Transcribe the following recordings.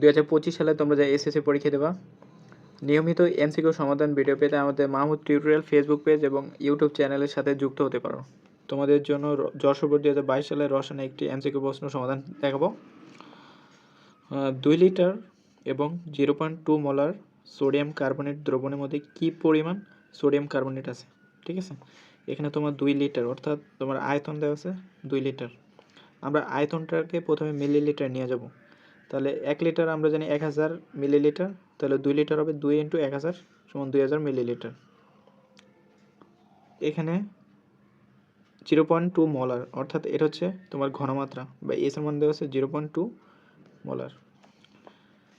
2025 সালে তোমরা যে এসএসসি পরীক্ষা দেবা, নিয়মিত এমসিকিউ সমাধান ভিডিও পেতে আমাদের মাহমুদ টিউটোরিয়াল ফেসবুক পেজ এবং ইউটিউব চ্যানেলের সাথে যুক্ত হতে পারো। তোমাদের জন্য যশোর বোর্ড 2022 সালের রসায়নে একটি এমসিকিউ প্রশ্ন সমাধান দেখাবো। 2 লিটার এবং 0.2 মোলার সোডিয়াম কার্বনেট দ্রবণের মধ্যে কি পরিমাণ সোডিয়াম কার্বনেট আছে? ঠিক আছে, এখানে তোমার 2 লিটার অর্থাৎ তোমার আয়তন দেওয়া আছে 2 লিটার। আমরা আয়তনটাকে প্রথমে মিলিলিটার নিয়ে যাব। তাহলে 1 লিটার আমরা জানি 1000 মিলিলিটার, তাহলে 2 লিটার হবে 2 × 1000 = 2000 মিলিলিটার। এখানে 0.2 মোলার অর্থাৎ এটা হচ্ছে তোমার ঘনমাত্রা বা এস এর মান দেওয়া আছে 0.2 মোলার।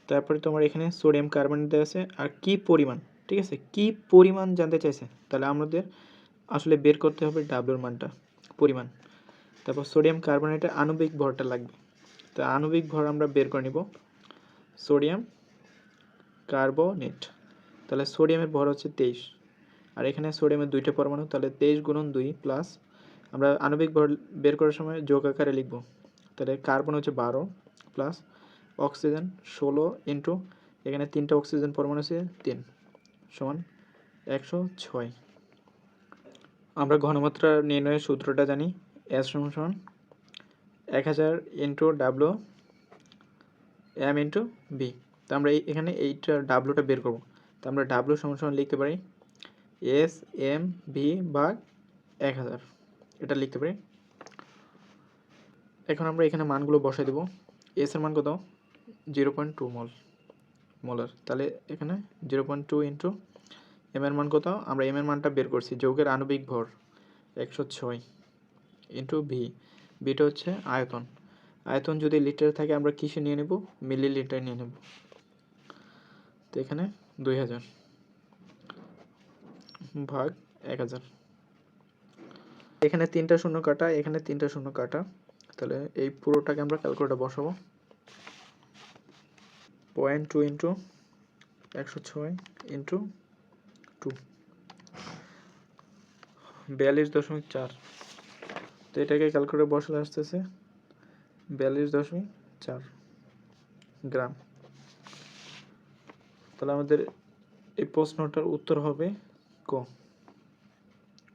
তারপরে তোমার এখানে সোডিয়াম কার্বনেট দেওয়া আছে আর কি পরিমাণ, ঠিক আছে, কি পরিমাণ জানতে চাইছে, তাহলে আমাদের আসলে বের করতে হবে ডাব্লুর মানটা, পরিমাণ। তারপর সোডিয়াম কার্বনেটের আণবিক ভরটা লাগবে, তা আণবিক ভর আমরা বের করে নিব সোডিয়াম কার্বনেট। তাহলে সোডিয়ামের ভর হচ্ছে 23 আর এখানে সোডিয়ামের 2টা পরমাণু, তাহলে 23 × 2 প্লাস আমরা আণবিক ভর বের করার সময় যোগ আকারে লিখব। তাহলে কার্বন হচ্ছে 12 প্লাস অক্সিজেন 16 ইন্টু এখানে 3টা অক্সিজেন পরমাণু আছে 3 সমান 106। আমরা ঘনমাত্রা নির্ণয়ের সূত্রটা জানি, S সমান 1000 into W M into B. তো আমরা এখানে এইটা ডাব্লুটা বের করব। তো আমরা ডাব্লু সমান লিখতে পারি এস এম ভি ভাগ 1000, এটা লিখতে পারি। এখন আমরা এখানে মানগুলো বসাই দেব। এস এর মান কত? 0.2 মোলার, তাহলে এখানে 0.2 ইন্টু এম এর মান কত? আমরা এম এর মানটা বের করছি, যৌগের আণবিক ভর 106 ইন্টু ভি, বিটা হচ্ছে আয়তন। আয়তন যদি লিটার থাকে আমরা কিসে নিয়ে নেব? মিলিলিটার নিয়ে নেব। তো এখানে 2000 ভাগ 1000, এখানে 3টা শূন্য কাটা, এখানে 3টা শূন্য কাটা, তাহলে এই পুরোটাকে আমরা ক্যালকুলেটরে বসাবো। 0.2 ইন্টু 106 ইন্টু 2 42.4। তো এটাকে ক্যালকুলেটরে বসালে আসতেছে 42.4 গ্রাম। তাহলে আমাদের এই প্রশ্নটার উত্তর হবে ক।